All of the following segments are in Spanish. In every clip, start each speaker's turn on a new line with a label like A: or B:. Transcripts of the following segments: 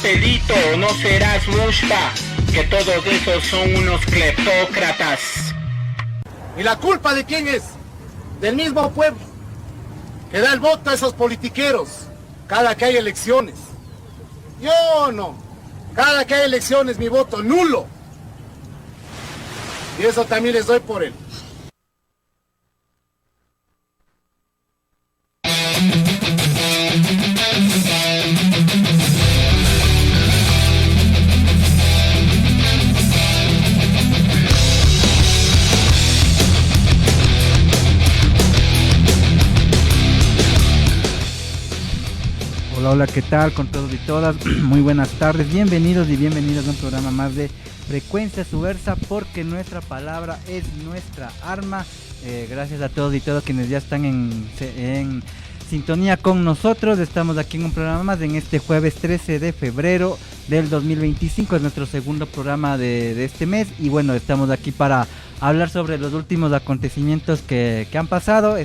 A: papelito, no serás mushpa, que todos esos son unos cleptócratas.
B: ¿Y la culpa de quién es? Del mismo pueblo, que da el voto a esos politiqueros cada que hay elecciones. Yo no, cada que hay elecciones mi voto nulo. Y eso también les doy por él.
C: Hola, ¿qué tal con todos y todas? Muy buenas tardes, bienvenidos y bienvenidas a un programa más de Frecuencia Subversa, porque nuestra palabra es nuestra arma. Gracias a todos y todas quienes ya están en sintonía con nosotros. Estamos aquí en un programa más en este jueves 13 de febrero del 2025, es nuestro segundo programa de este mes y bueno, estamos aquí para hablar sobre los últimos acontecimientos que han pasado.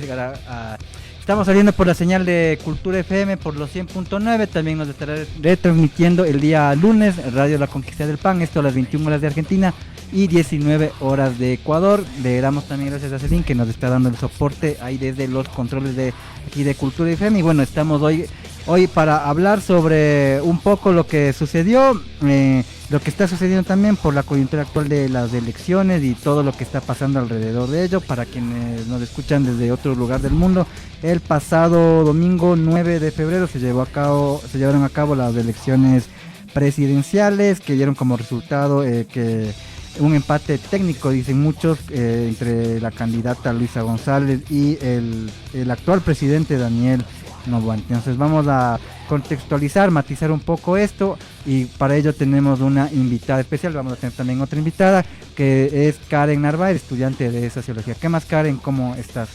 C: Estamos saliendo por la señal de Cultura FM por los 100.9, también nos estará retransmitiendo el día lunes, Radio La Conquista del Pan, esto a las 21 horas de Argentina y 19 horas de Ecuador. Le damos también gracias a Celín que nos está dando el soporte ahí desde los controles de aquí de Cultura FM. Y bueno, estamos hoy para hablar sobre un poco lo que sucedió, lo que está sucediendo también por la coyuntura actual de las elecciones y todo lo que está pasando alrededor de ello. Para quienes nos escuchan desde otro lugar del mundo, el pasado domingo 9 de febrero se llevaron a cabo las elecciones presidenciales que dieron como resultado que un empate técnico, dicen muchos, entre la candidata Luisa González y el actual presidente Daniel Noboa. Entonces vamos a contextualizar, matizar un poco esto y para ello tenemos una invitada especial. Vamos a tener también otra invitada que es Karen Narváez, estudiante de Sociología. ¿Qué más, Karen? ¿Cómo estás?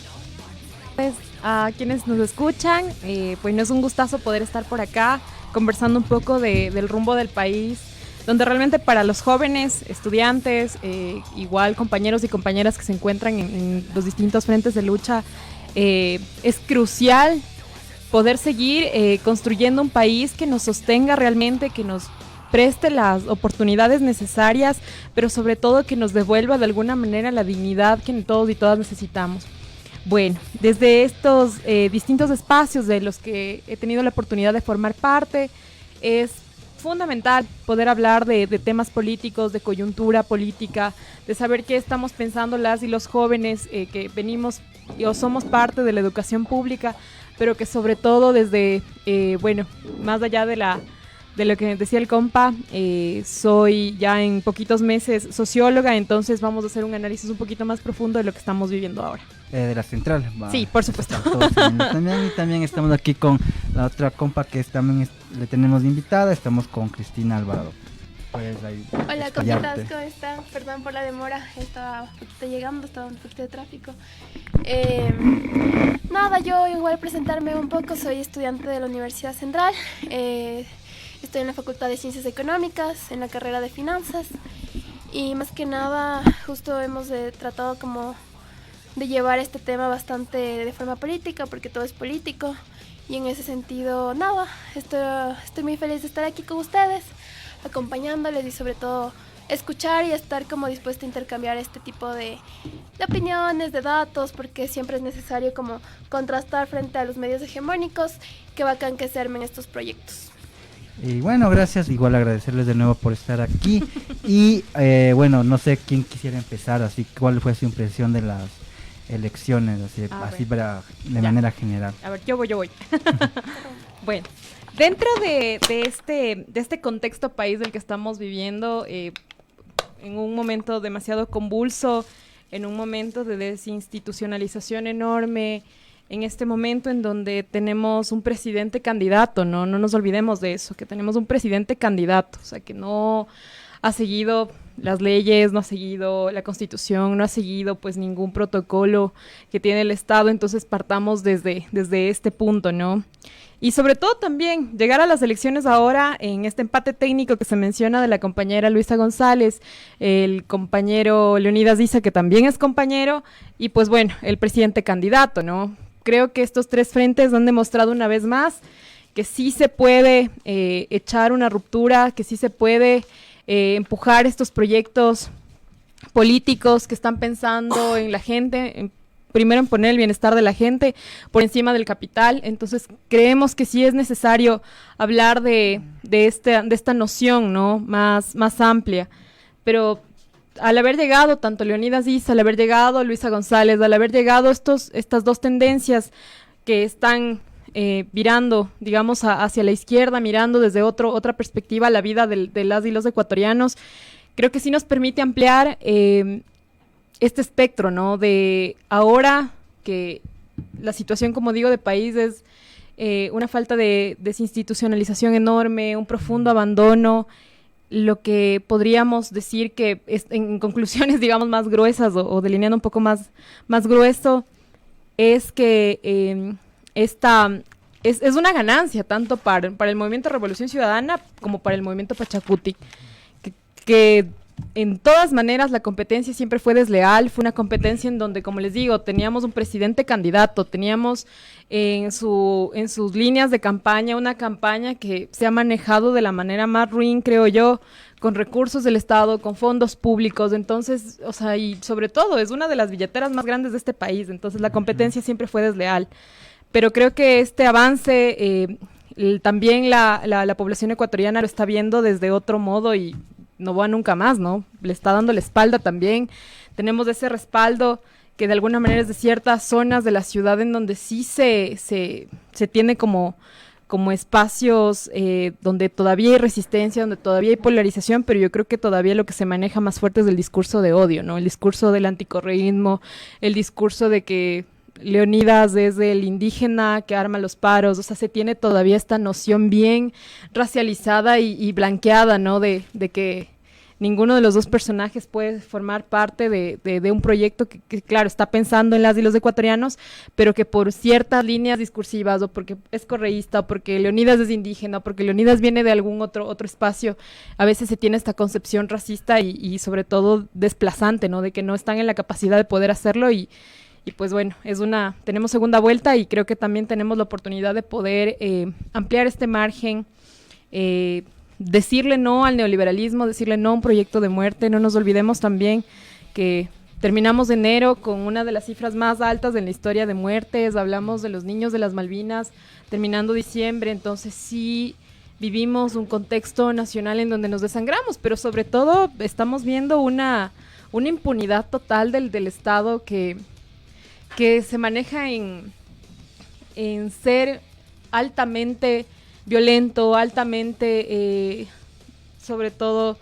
D: Pues a quienes nos escuchan, pues nos es un gustazo poder estar por acá conversando un poco del rumbo del país, donde realmente para los jóvenes, estudiantes, igual compañeros y compañeras que se encuentran en los distintos frentes de lucha, es crucial poder seguir construyendo un país que nos sostenga realmente, que nos preste las oportunidades necesarias, pero sobre todo que nos devuelva de alguna manera la dignidad que todos y todas necesitamos. Bueno, desde estos distintos espacios de los que he tenido la oportunidad de formar parte, es fundamental poder hablar de temas políticos, de coyuntura política, de saber qué estamos pensando las y los jóvenes que venimos o somos parte de la educación pública, pero que sobre todo desde, más allá de lo que decía el compa, soy ya en poquitos meses socióloga, entonces vamos a hacer un análisis un poquito más profundo de lo que estamos viviendo ahora.
C: De la central.
D: Sí, por supuesto.
C: También estamos aquí con la otra compa que también le tenemos invitada, estamos con Cristina Alvarado.
E: Hola, compitas, ¿cómo están? Perdón por la demora, estaba un poquito llegando, estaba un poquito de tráfico. Nada, yo igual presentarme un poco, soy estudiante de la Universidad Central, estoy en la Facultad de Ciencias Económicas, en la carrera de Finanzas, y más que nada justo hemos tratado como de llevar este tema bastante de forma política, porque todo es político, y en ese sentido, nada, estoy muy feliz de estar aquí con ustedes, acompañándoles y sobre todo escuchar y estar como dispuesta a intercambiar este tipo de opiniones, de datos, porque siempre es necesario como contrastar frente a los medios hegemónicos. Qué bacán que se armen estos proyectos.
C: Y bueno, gracias, igual agradecerles de nuevo por estar aquí y bueno, no sé quién quisiera empezar, así cuál fue su impresión de las elecciones, así para, de manera general.
D: A ver, yo voy. Bueno, dentro de este contexto país del que estamos viviendo, en un momento demasiado convulso, en un momento de desinstitucionalización enorme, en este momento en donde tenemos un presidente candidato, no nos olvidemos de eso, que tenemos un presidente candidato, o sea, que no ha seguido las leyes, no ha seguido la Constitución, no ha seguido pues ningún protocolo que tiene el Estado, entonces partamos desde este punto, ¿no? Y sobre todo también llegar a las elecciones ahora en este empate técnico que se menciona de la compañera Luisa González, el compañero Leonidas Diza, que también es compañero, y pues bueno, el presidente candidato, ¿no? Creo que estos tres frentes han demostrado una vez más que sí se puede echar una ruptura, que sí se puede empujar estos proyectos políticos que están pensando en la gente, primero en poner el bienestar de la gente por encima del capital. Entonces creemos que sí es necesario hablar de esta noción, ¿no? más amplia. Pero al haber llegado tanto Leonidas Issa, al haber llegado Luisa González, al haber llegado estas dos tendencias que están virando, digamos, hacia la izquierda, mirando desde otra perspectiva la vida de las y los ecuatorianos, creo que sí nos permite ampliar este espectro, ¿no? De ahora que la situación, como digo, de país es una falta de desinstitucionalización enorme, un profundo abandono, lo que podríamos decir que en conclusiones, digamos, más gruesas o delineando un poco más grueso, es que es una ganancia tanto para el movimiento Revolución Ciudadana como para el movimiento Pachacuti, que en todas maneras la competencia siempre fue desleal, fue una competencia en donde, como les digo, teníamos un presidente candidato, teníamos en sus líneas de campaña una campaña que se ha manejado de la manera más ruin, creo yo, con recursos del Estado, con fondos públicos. Entonces, o sea, y sobre todo es una de las billeteras más grandes de este país, entonces la competencia siempre fue desleal. Pero creo que este avance también la población ecuatoriana lo está viendo desde otro modo y no va nunca más, ¿no? Le está dando la espalda también. Tenemos ese respaldo que de alguna manera es de ciertas zonas de la ciudad en donde sí se tiene como espacios donde todavía hay resistencia, donde todavía hay polarización, pero yo creo que todavía lo que se maneja más fuerte es el discurso de odio, ¿no? El discurso del anticorreísmo, el discurso de que Leonidas es el indígena que arma los paros, o sea, se tiene todavía esta noción bien racializada y blanqueada, ¿no? De que ninguno de los dos personajes puede formar parte de un proyecto que, claro, está pensando en las y los ecuatorianos, pero que por ciertas líneas discursivas, o porque es correísta, o porque Leonidas es indígena, o porque Leonidas viene de algún otro espacio, a veces se tiene esta concepción racista y sobre todo desplazante, ¿no? De que no están en la capacidad de poder hacerlo y pues bueno, tenemos segunda vuelta y creo que también tenemos la oportunidad de poder ampliar este margen, decirle no al neoliberalismo, decirle no a un proyecto de muerte. No nos olvidemos también que terminamos enero con una de las cifras más altas en la historia de muertes, hablamos de los niños de las Malvinas, terminando diciembre, entonces sí vivimos un contexto nacional en donde nos desangramos, pero sobre todo estamos viendo una impunidad total del Estado que se maneja en ser altamente violento, altamente, sobre todo,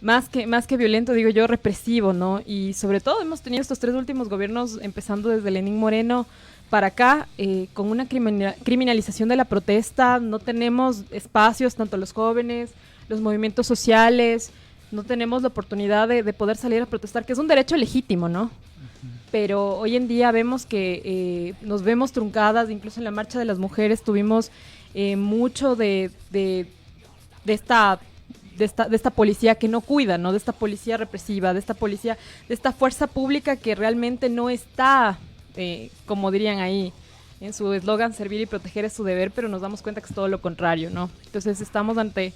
D: más que violento, digo yo, represivo, ¿no? Y sobre todo hemos tenido estos 3 últimos gobiernos, empezando desde Lenín Moreno para acá, con una criminalización de la protesta. No tenemos espacios, tanto los jóvenes, los movimientos sociales, no tenemos la oportunidad de poder salir a protestar, que es un derecho legítimo, ¿no? Pero hoy en día vemos que nos vemos truncadas, incluso en la marcha de las mujeres tuvimos mucho de esta policía que no cuida, ¿no? De esta policía represiva, de esta fuerza pública que realmente no está, como dirían ahí, en su eslogan, servir y proteger es su deber, pero nos damos cuenta que es todo lo contrario, ¿no? Entonces estamos ante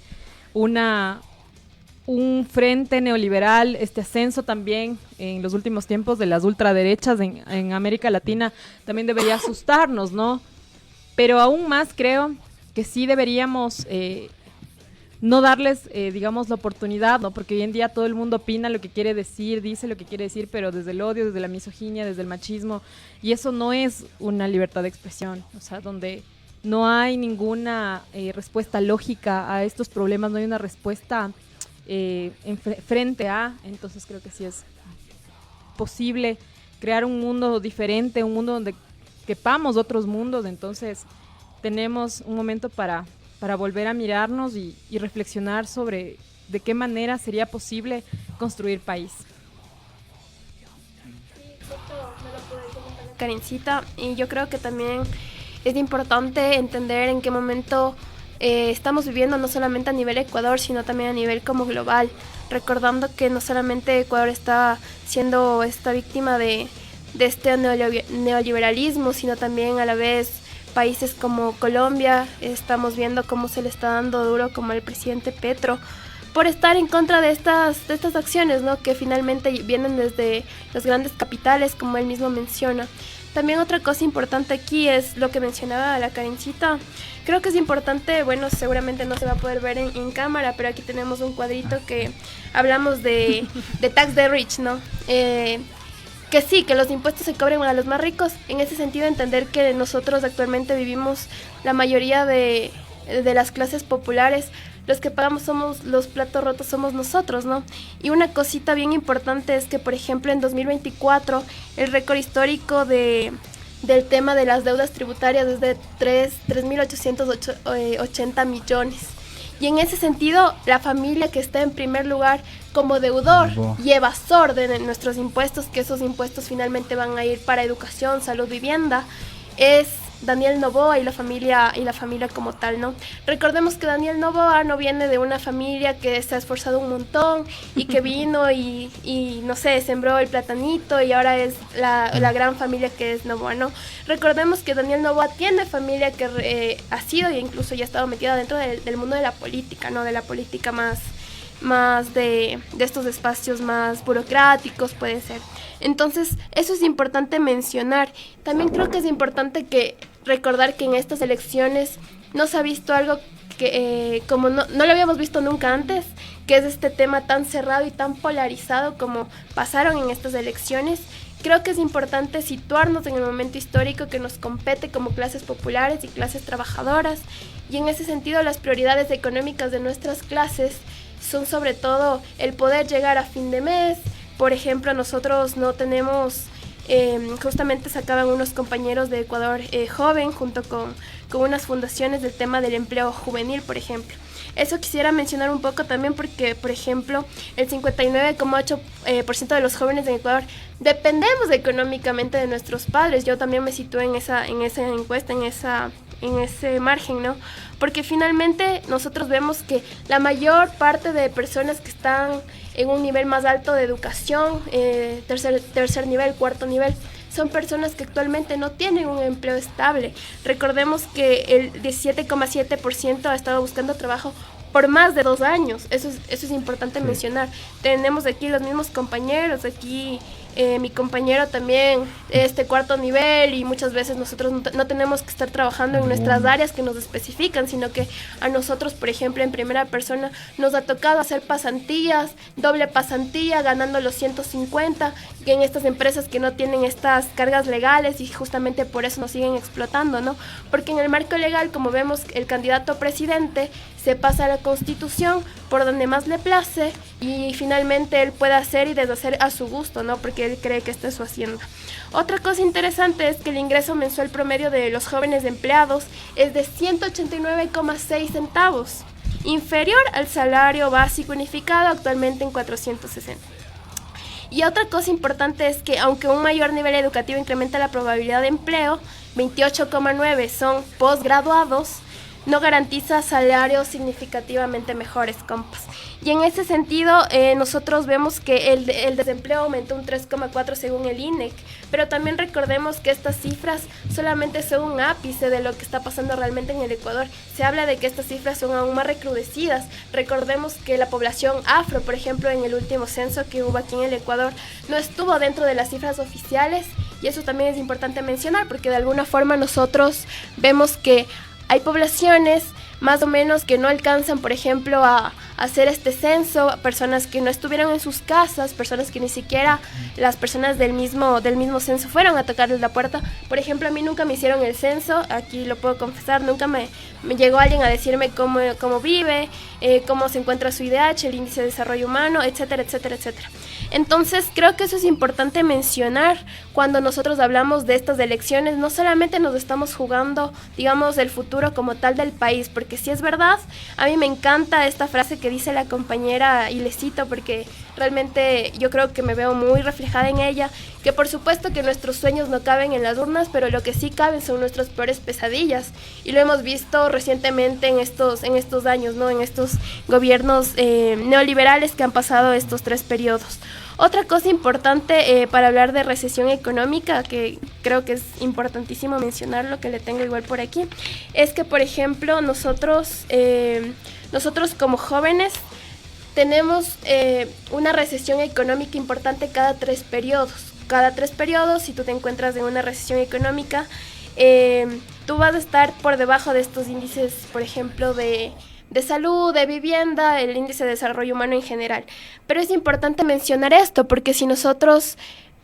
D: un frente neoliberal, este ascenso también en los últimos tiempos de las ultraderechas en América Latina también debería asustarnos, ¿no? Pero aún más creo que sí deberíamos no darles, digamos, la oportunidad, ¿no? Porque hoy en día todo el mundo opina lo que quiere decir, dice lo que quiere decir, pero desde el odio, desde la misoginia, desde el machismo, y eso no es una libertad de expresión, o sea, donde no hay ninguna respuesta lógica a estos problemas, no hay una respuesta frente a, entonces creo que sí es posible crear un mundo diferente, un mundo donde quepamos otros mundos. Entonces tenemos un momento para volver a mirarnos y reflexionar sobre de qué manera sería posible construir país.
E: Karencita, y yo creo que también es importante entender en qué momento estamos viviendo, no solamente a nivel Ecuador, sino también a nivel como global, recordando que no solamente Ecuador está siendo esta víctima de este neoliberalismo, sino también a la vez países como Colombia, estamos viendo cómo se le está dando duro como el presidente Petro, por estar en contra de estas acciones, ¿no? Que finalmente vienen desde las grandes capitales, como él mismo menciona. También otra cosa importante aquí es lo que mencionaba la Karencita. Creo que es importante, bueno, seguramente no se va a poder ver en cámara, pero aquí tenemos un cuadrito que hablamos de tax the rich, ¿no? Que sí, que los impuestos se cobren a los más ricos. En ese sentido, entender que nosotros actualmente vivimos, la mayoría de las clases populares, los que pagamos somos los platos rotos, somos nosotros, ¿no? Y una cosita bien importante es que, por ejemplo, en 2024, el récord histórico del tema de las deudas tributarias es de 3.880 millones. Y en ese sentido, la familia que está en primer lugar como deudor y evasor de nuestros impuestos, que esos impuestos finalmente van a ir para educación, salud, vivienda, es Daniel Noboa y la familia como tal, ¿no? Recordemos que Daniel Noboa no viene de una familia que se ha esforzado un montón y que vino y no sé, sembró el platanito y ahora es la gran familia que es Noboa, ¿no? Recordemos que Daniel Noboa tiene familia que ha sido e incluso ya ha estado metida dentro del mundo de la política, ¿no? De la política más de estos espacios más burocráticos, puede ser. Entonces, eso es importante mencionar. También creo que es importante recordar que en estas elecciones no se ha visto algo que como no lo habíamos visto nunca antes, que es este tema tan cerrado y tan polarizado como pasaron en estas elecciones. Creo que es importante situarnos en el momento histórico que nos compete como clases populares y clases trabajadoras, y en ese sentido las prioridades económicas de nuestras clases son sobre todo el poder llegar a fin de mes. Por ejemplo, nosotros no tenemos, justamente sacaban unos compañeros de Ecuador Joven junto con unas fundaciones del tema del empleo juvenil, por ejemplo. Eso quisiera mencionar un poco también porque, por ejemplo, el 59,8% de los jóvenes en Ecuador dependemos económicamente de nuestros padres. Yo también me sitúo en esa encuesta, en ese margen, ¿no? Porque finalmente nosotros vemos que la mayor parte de personas que están en un nivel más alto de educación, tercer nivel, cuarto nivel, son personas que actualmente no tienen un empleo estable. Recordemos que el 17,7% ha estado buscando trabajo por más de 2 años. Eso es importante mencionar. Tenemos aquí los mismos compañeros, aquí mi compañero también, cuarto nivel, y muchas veces nosotros no tenemos que estar trabajando en nuestras áreas que nos especifican, sino que a nosotros, por ejemplo, en primera persona, nos ha tocado hacer pasantías, doble pasantía, ganando los 150, que en estas empresas que no tienen estas cargas legales, y justamente por eso nos siguen explotando, ¿no? Porque en el marco legal, como vemos, el candidato a presidente se pasa a la Constitución por donde más le place, y finalmente él puede hacer y deshacer a su gusto, ¿no? Porque él cree que esta es su hacienda. Otra cosa interesante es que el ingreso mensual promedio de los jóvenes empleados es de 189,6 centavos, inferior al salario básico unificado actualmente en 460. Y otra cosa importante es que aunque un mayor nivel educativo incrementa la probabilidad de empleo, 28,9 son posgraduados, no garantiza salarios significativamente mejores, compas. Y en ese sentido, nosotros vemos que el desempleo aumentó un 3,4 según el INEC, pero también recordemos que estas cifras solamente son un ápice de lo que está pasando realmente en el Ecuador. Se habla de que estas cifras son aún más recrudecidas. Recordemos que la población afro, por ejemplo, en el último censo que hubo aquí en el Ecuador, no estuvo dentro de las cifras oficiales, y eso también es importante mencionar, porque de alguna forma nosotros vemos que hay poblaciones más o menos que no alcanzan, por ejemplo, a hacer este censo, personas que no estuvieron en sus casas, personas que ni siquiera las personas del mismo censo fueron a tocarles la puerta. Por ejemplo, a mí nunca me hicieron el censo, aquí lo puedo confesar, nunca me llegó alguien a decirme cómo vive, cómo se encuentra su IDH, el índice de desarrollo humano, etcétera, etcétera, etcétera. Entonces, creo que eso es importante mencionar cuando nosotros hablamos de estas elecciones. No solamente nos estamos jugando, digamos, el futuro como tal del país, porque si es verdad, a mí me encanta esta frase que dice la compañera, y le cito porque realmente yo creo que me veo muy reflejada en ella, que por supuesto que nuestros sueños no caben en las urnas, pero lo que sí caben son nuestras peores pesadillas, y lo hemos visto recientemente en estos años, ¿no? En estos gobiernos neoliberales que han pasado estos 3 periodos. Otra cosa importante para hablar de recesión económica, que creo que es importantísimo mencionarlo, que le tengo igual por aquí, es que, por ejemplo, nosotros como jóvenes tenemos una recesión económica importante cada 3 periodos. Cada 3 periodos, si tú te encuentras en una recesión económica, tú vas a estar por debajo de estos índices, por ejemplo, de salud, de vivienda, el índice de desarrollo humano en general. Pero es importante mencionar esto, porque si nosotros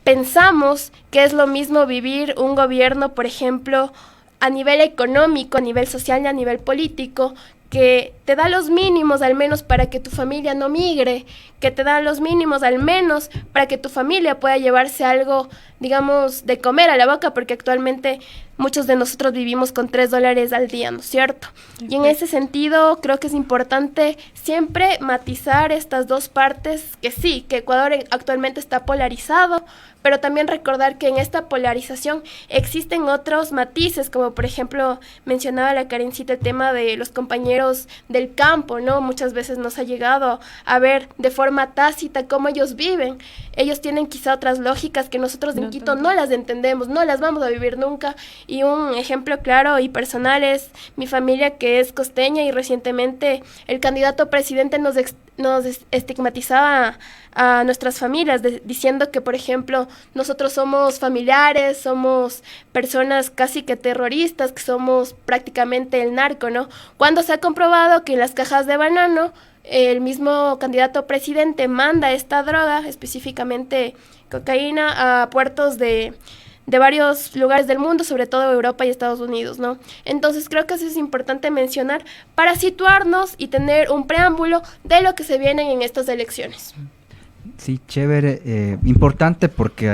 E: pensamos que es lo mismo vivir un gobierno, por ejemplo, a nivel económico, a nivel social y a nivel político, que te da los mínimos al menos para que tu familia no migre, que te da los mínimos al menos para que tu familia pueda llevarse algo, digamos, de comer a la boca, porque actualmente muchos de nosotros vivimos con $3 al día, ¿no es cierto? Y en ese sentido creo que es importante siempre matizar estas dos partes, que sí, que Ecuador actualmente está polarizado, pero también recordar que en esta polarización existen otros matices, como por ejemplo mencionaba la Karencita el tema de los compañeros del campo, ¿no? Muchas veces nos ha llegado a ver de forma tácita cómo ellos viven. Ellos tienen quizá otras lógicas que nosotros en Quito no las entendemos, no las vamos a vivir nunca. Y un ejemplo claro y personal es mi familia, que es costeña, y recientemente el candidato a presidente nos estigmatizaba a nuestras familias, diciendo que, por ejemplo, nosotros somos familiares, somos personas casi que terroristas, que somos prácticamente el narco, ¿no? Cuando se ha comprobado que en las cajas de banano el mismo candidato a presidente manda esta droga, específicamente cocaína, a puertos de varios lugares del mundo, sobre todo Europa y Estados Unidos, ¿no? Entonces creo que eso es importante mencionar para situarnos y tener un preámbulo de lo que se viene en estas elecciones.
C: Sí, chévere, importante porque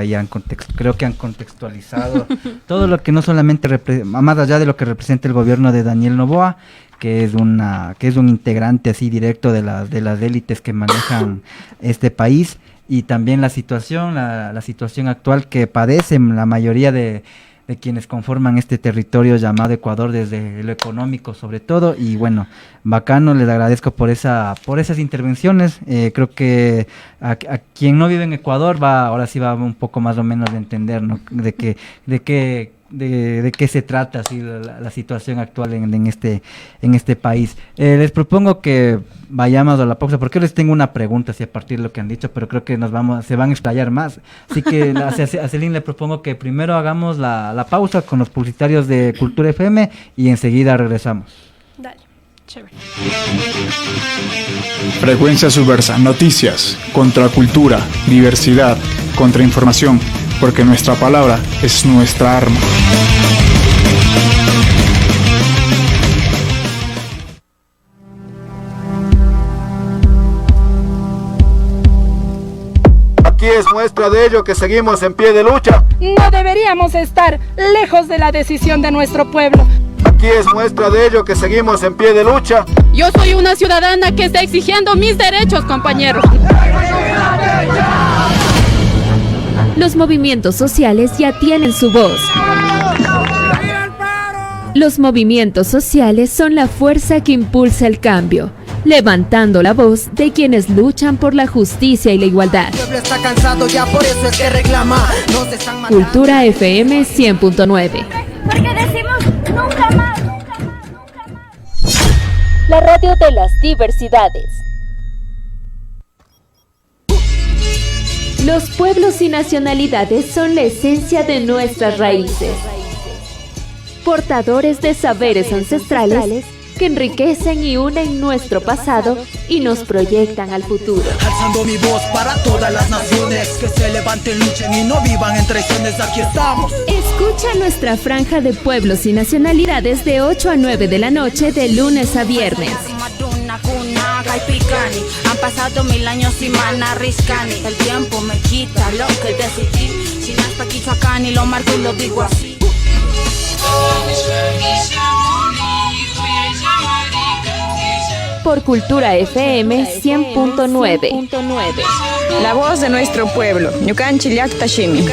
C: creo que han contextualizado todo lo que no solamente, más allá de lo que representa el gobierno de Daniel Noboa, que es un integrante así directo de las élites que manejan este país, y también la situación actual que padecen la mayoría de quienes conforman este territorio llamado Ecuador, desde lo económico sobre todo. Y bueno, bacano, les agradezco por esas intervenciones. Creo que a quien no vive en Ecuador ahora sí va un poco más o menos de entender, ¿no? de qué se trata así la situación actual en este país. Les propongo que vayamos a la pausa, porque les tengo una pregunta así a partir de lo que han dicho, pero creo que se van a explayar más. Así que a Celine le propongo que primero hagamos la pausa con los publicitarios de Cultura FM y enseguida regresamos.
E: Dale. Chévere.
F: Frecuencia Subversa, noticias, contracultura, diversidad, contrainformación, porque nuestra palabra es nuestra arma.
B: Aquí es muestra de ello que seguimos en pie de lucha.
G: No deberíamos estar lejos de la decisión de nuestro pueblo.
B: Aquí es muestra de ello que seguimos en pie de lucha.
G: Yo soy una ciudadana que está exigiendo mis derechos, compañeros.
H: Los movimientos sociales ya tienen su voz. Los movimientos sociales son la fuerza que impulsa el cambio, levantando la voz de quienes luchan por la justicia y la igualdad. Cultura FM 100.9.
I: Porque decimos nunca más, nunca más, nunca más.
H: La radio de las diversidades. Los pueblos y nacionalidades son la esencia de nuestras raíces, portadores de saberes ancestrales que enriquecen y unen nuestro pasado y nos proyectan al futuro.
J: Alzando mi voz para todas las naciones, que se levanten, luchen y no vivan en traiciones, aquí estamos.
H: Escucha nuestra franja de pueblos y nacionalidades de 8 a 9 de la noche de lunes a viernes.
I: Han pasado 1000 años y manarriscani. El tiempo me quita lo que decidí. Si no es pa' Quichoacán y lo marco y lo digo así.
H: por Cultura FM 100.9.
K: La voz de nuestro pueblo. Ñukanchik llaqta shimi.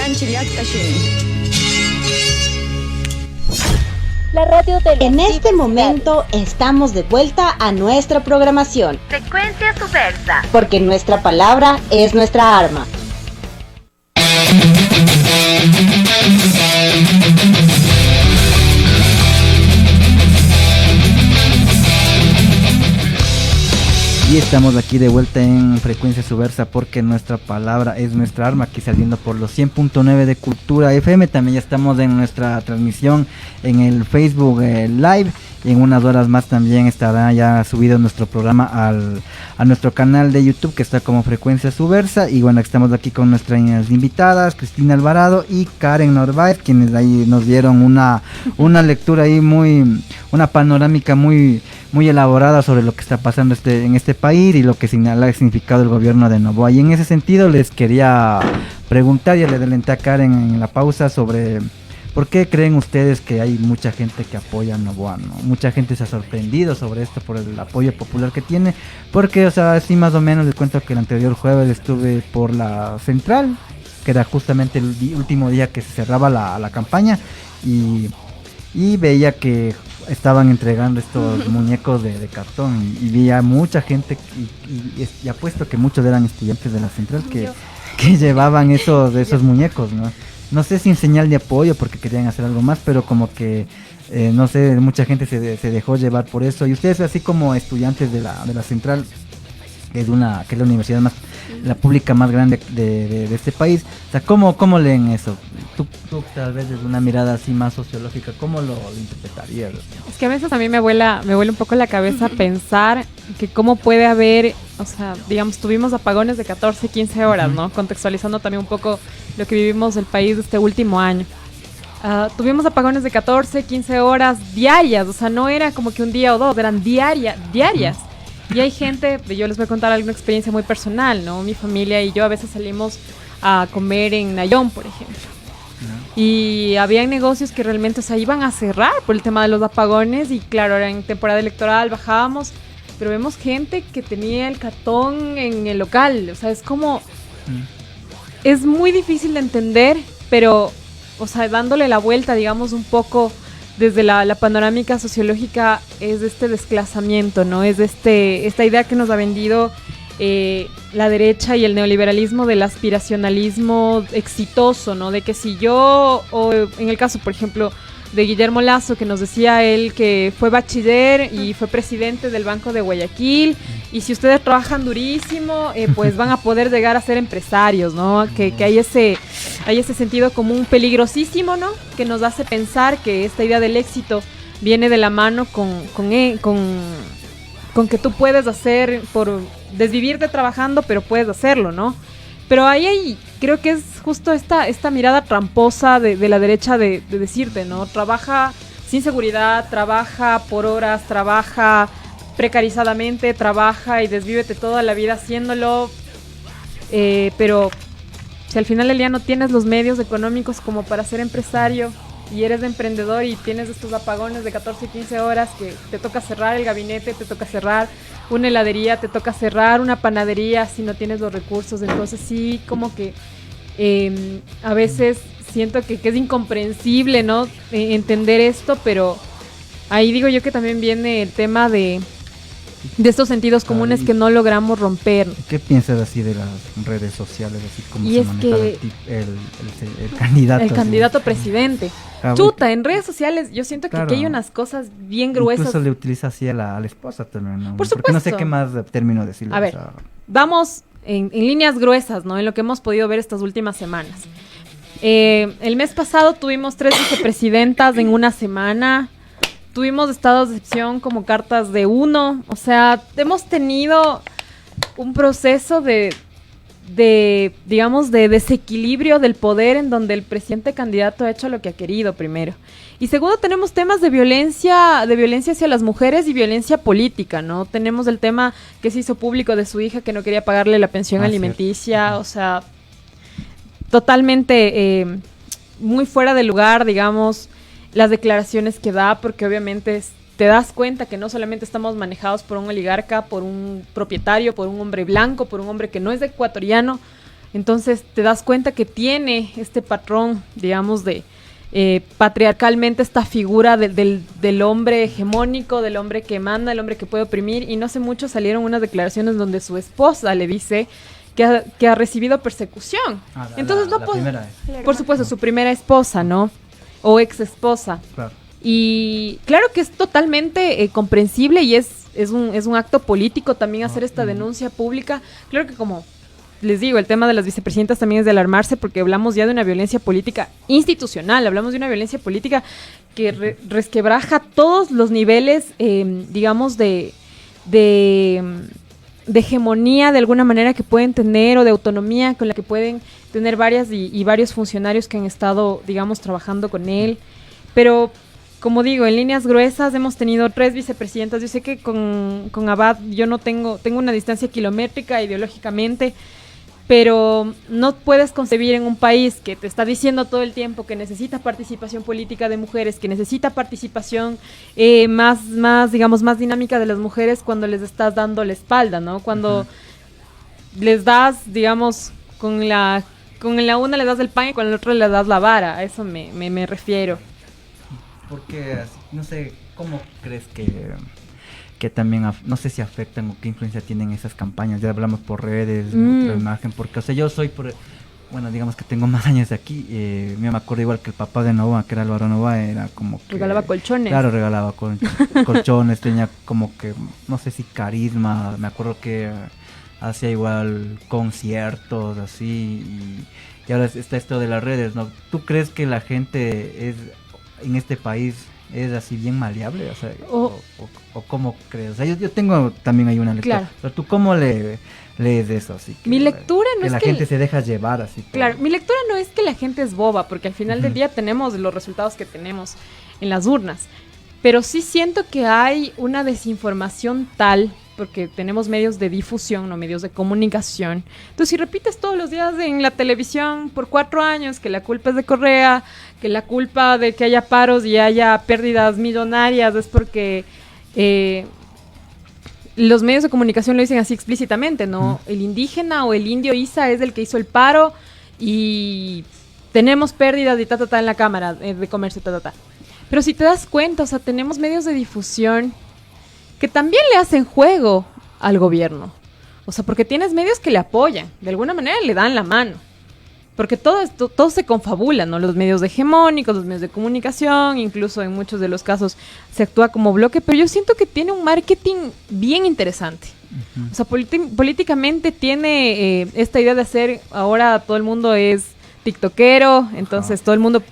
L: La radio en este momento estamos de vuelta a nuestra programación.
M: Frecuencia Subversa.
L: Porque nuestra palabra es nuestra arma.
C: Y estamos aquí de vuelta en Frecuencia Subversa porque nuestra palabra es nuestra arma, aquí saliendo por los 100.9 de Cultura FM. También ya estamos en nuestra transmisión en el Facebook Live, y en unas horas más también estará ya subido nuestro programa a nuestro canal de YouTube, que está como Frecuencia Subversa. Y bueno, estamos aquí con nuestras invitadas, Cristina Alvarado y Karen Narváez, quienes ahí nos dieron una lectura ahí una panorámica muy elaborada sobre lo que está pasando en este país y lo que ha significado el gobierno de Noboa. Y en ese sentido les quería preguntar, ya le adelanté a Karen en la pausa, sobre por qué creen ustedes que hay mucha gente que apoya a Noboa, ¿no? Mucha gente se ha sorprendido sobre esto por el apoyo popular que tiene, porque, o sea, así más o menos les cuento que el anterior jueves estuve por la central, que era justamente el último día que se cerraba la campaña, y veía que estaban entregando estos muñecos de cartón, y veía mucha gente, y apuesto que muchos eran estudiantes de la central que llevaban esos muñecos, ¿no? No sé si en señal de apoyo porque querían hacer algo más, pero como que no sé, mucha gente se dejó llevar por eso. Y ustedes, así como estudiantes de la central, que es la universidad la pública más grande de este país, o sea, ¿cómo leen eso? Tú tal vez desde una mirada así más sociológica, ¿cómo lo interpretarías?
D: Es que a veces a mí me vuela un poco la cabeza pensar que cómo puede haber, o sea, digamos, tuvimos apagones de 14, 15 horas, ¿no? Contextualizando también un poco lo que vivimos el país este último año. Tuvimos apagones de 14, 15 horas diarias, o sea, no era como que un día o dos, eran diarias. Y hay gente, yo les voy a contar alguna experiencia muy personal, ¿no? Mi familia y yo a veces salimos a comer en Nayón, por ejemplo. Y había negocios que realmente, o sea, iban a cerrar por el tema de los apagones, y claro, era en temporada electoral, bajábamos, pero vemos gente que tenía el cartón en el local, o sea, es como... Es muy difícil de entender, pero, o sea, dándole la vuelta, digamos, un poco desde la panorámica sociológica, es de este desclasamiento, ¿no? Es de esta idea que nos ha vendido la derecha y el neoliberalismo del aspiracionalismo exitoso, ¿no? De que si yo, o en el caso, por ejemplo, de Guillermo Lasso, que nos decía él que fue bachiller y fue presidente del Banco de Guayaquil, y si ustedes trabajan durísimo, pues van a poder llegar a ser empresarios, ¿no? Que hay ese sentido común peligrosísimo, ¿no? Que nos hace pensar que esta idea del éxito viene de la mano con que tú puedes hacer, por desvivirte trabajando, pero puedes hacerlo, ¿no? Pero ahí creo que es justo esta mirada tramposa de la derecha de decirte, ¿no? Trabaja sin seguridad, trabaja por horas, trabaja precarizadamente, trabaja y desvívete toda la vida haciéndolo, pero si al final del día no tienes los medios económicos como para ser empresario y eres emprendedor y tienes estos apagones de 14, 15 horas que te toca cerrar el gabinete, te toca cerrar una heladería, te toca cerrar una panadería si no tienes los recursos, entonces sí, como que a veces siento que es incomprensible, ¿no? Entender esto, pero ahí digo yo que también viene el tema de estos sentidos comunes que no logramos romper.
C: ¿Qué piensas así de las redes sociales, así como
D: y
C: se
D: es
C: maneja
D: que
C: el candidato?
D: El candidato presidente. Chuta, en redes sociales yo siento que
C: claro,
D: aquí hay unas cosas bien gruesas.
C: Incluso le utiliza así a la esposa también, ¿no?
D: Por supuesto.
C: Porque no sé qué más término decirle.
D: A ver, vamos en líneas gruesas, ¿no? En lo que hemos podido ver estas últimas semanas. El mes pasado tuvimos 3 vicepresidentas en una semana. Tuvimos estados de excepción como cartas de 1. O sea, hemos tenido un proceso de digamos, de desequilibrio del poder, en donde el presidente candidato ha hecho lo que ha querido, primero. Y segundo, tenemos temas de violencia hacia las mujeres y violencia política, ¿no? Tenemos el tema que se hizo público de su hija que no quería pagarle la pensión alimenticia, cierto. O sea, totalmente muy fuera de lugar, digamos, las declaraciones que da, porque obviamente te das cuenta que no solamente estamos manejados por un oligarca, por un propietario, por un hombre blanco, por un hombre que no es ecuatoriano. Entonces te das cuenta que tiene este patrón, digamos, de patriarcalmente esta figura del hombre hegemónico, del hombre que manda, el hombre que puede oprimir. Y no hace mucho salieron unas declaraciones donde su esposa le dice que ha recibido persecución. Entonces no puede, por supuesto, su primera esposa, ¿no? O ex esposa. Claro. Y claro que es totalmente comprensible y es un acto político también hacer esta denuncia pública. Claro que, como les digo, el tema de las vicepresidentas también es de alarmarse, porque hablamos ya de una violencia política institucional, hablamos de una violencia política que resquebraja todos los niveles, digamos, de hegemonía de alguna manera que pueden tener, o de autonomía con la que pueden tener varias y varios funcionarios que han estado, digamos, trabajando con él. Pero, como digo, en líneas gruesas hemos tenido 3 vicepresidentas. Yo sé que con Abad yo no tengo una distancia kilométrica ideológicamente, pero no puedes concebir en un país que te está diciendo todo el tiempo que necesita participación política de mujeres, que necesita participación más dinámica de las mujeres, cuando les estás dando la espalda, ¿no? Cuando les das, digamos, con la una le das el pan y con la otra le das la vara. A eso me refiero.
C: Porque, no sé, ¿cómo crees que también, no sé si afectan o qué influencia tienen esas campañas? Ya hablamos por redes, otra imagen, porque, o sea, yo soy, bueno, digamos que tengo más años de aquí, me acuerdo igual que el papá de Nova, que era Álvaro Nova, era como que...
D: Regalaba colchones.
C: Claro, regalaba colchones, tenía como que, no sé si carisma, me acuerdo que hacía igual conciertos, así, y ahora está esto de las redes, ¿no? ¿Tú crees que la gente en este país es así bien maleable? O sea, o ¿cómo crees? O sea, yo tengo también ahí una lectura. Claro. Pero ¿tú cómo lees eso? Así que,
D: mi lectura no
C: que
D: es
C: la gente se deja llevar así.
D: Claro, mi lectura no es que la gente es boba, porque al final del día tenemos los resultados que tenemos en las urnas. Pero sí siento que hay una desinformación tal, porque tenemos medios de difusión, no medios de comunicación. Entonces, si repites todos los días en la televisión por 4 años que la culpa es de Correa, que la culpa de que haya paros y haya pérdidas millonarias es porque los medios de comunicación lo dicen así explícitamente, ¿no? El indígena o el indio Isa es el que hizo el paro y tenemos pérdidas y en la Cámara de Comercio, Pero si te das cuenta, o sea, tenemos medios de difusión que también le hacen juego al gobierno. O sea, porque tienes medios que le apoyan, de alguna manera le dan la mano. Porque todo se confabula, ¿no? Los medios hegemónicos, los medios de comunicación, incluso en muchos de los casos se actúa como bloque, pero yo siento que tiene un marketing bien interesante. O sea, políticamente tiene esta idea de hacer, ahora todo el mundo es tiktokero, entonces todo el mundo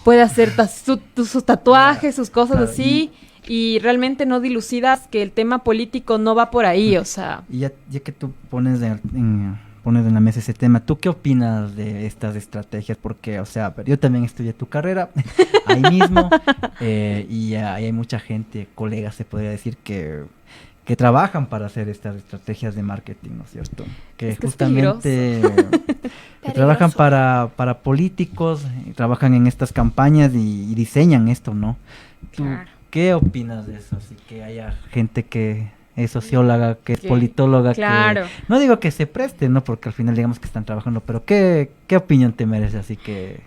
D: puede hacer sus tatuajes, sus cosas así, y realmente no dilucidas que el tema político no va por ahí, o sea...
C: Y ya que tú pones en la mesa ese tema, ¿tú qué opinas de estas estrategias? Porque, o sea, yo también estudié tu carrera ahí mismo, y hay mucha gente, colegas se podría decir, que trabajan para hacer estas estrategias de marketing, ¿no es cierto? Que justamente que trabajan para políticos, trabajan en estas campañas y diseñan esto, ¿no? ¿Tú qué opinas de eso? Así que haya gente que es socióloga, que es politóloga, que no digo que se preste, ¿no? Porque al final digamos que están trabajando, pero ¿qué opinión te merece así que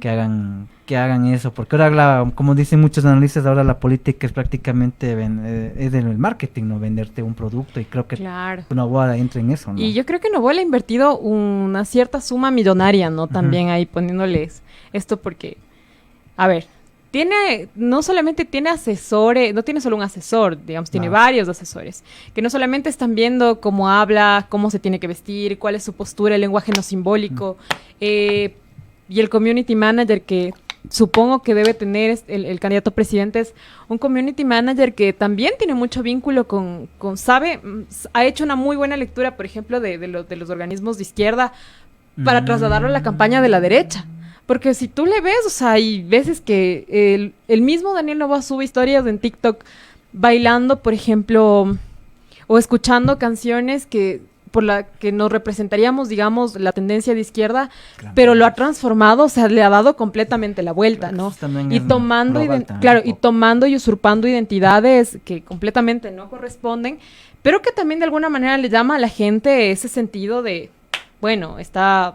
C: hagan eso? Porque ahora, como dicen muchos analistas, ahora la política es prácticamente es del marketing, ¿no? Venderte un producto, y creo que Noboa entra en eso, ¿no?
D: Y yo creo que Noboa le ha invertido una cierta suma millonaria, ¿no? También ahí poniéndoles esto, porque, a ver, no solamente tiene asesores, no tiene solo un asesor, digamos, tiene varios asesores, que no solamente están viendo cómo habla, cómo se tiene que vestir, cuál es su postura, el lenguaje no simbólico, y el community manager, que supongo que debe tener el candidato a presidente, es un community manager que también tiene mucho vínculo ha hecho una muy buena lectura, por ejemplo, de los organismos de izquierda para trasladarlo a la campaña de la derecha. Porque si tú le ves, o sea, hay veces que el mismo Daniel Noboa sube historias en TikTok bailando, por ejemplo, o escuchando canciones que por la que nos representaríamos, digamos, la tendencia de izquierda, pero lo ha transformado, o sea, le ha dado completamente la vuelta, ¿no? Y tomando, y tomando y usurpando identidades que completamente no corresponden, pero que también de alguna manera le llama a la gente ese sentido de, bueno,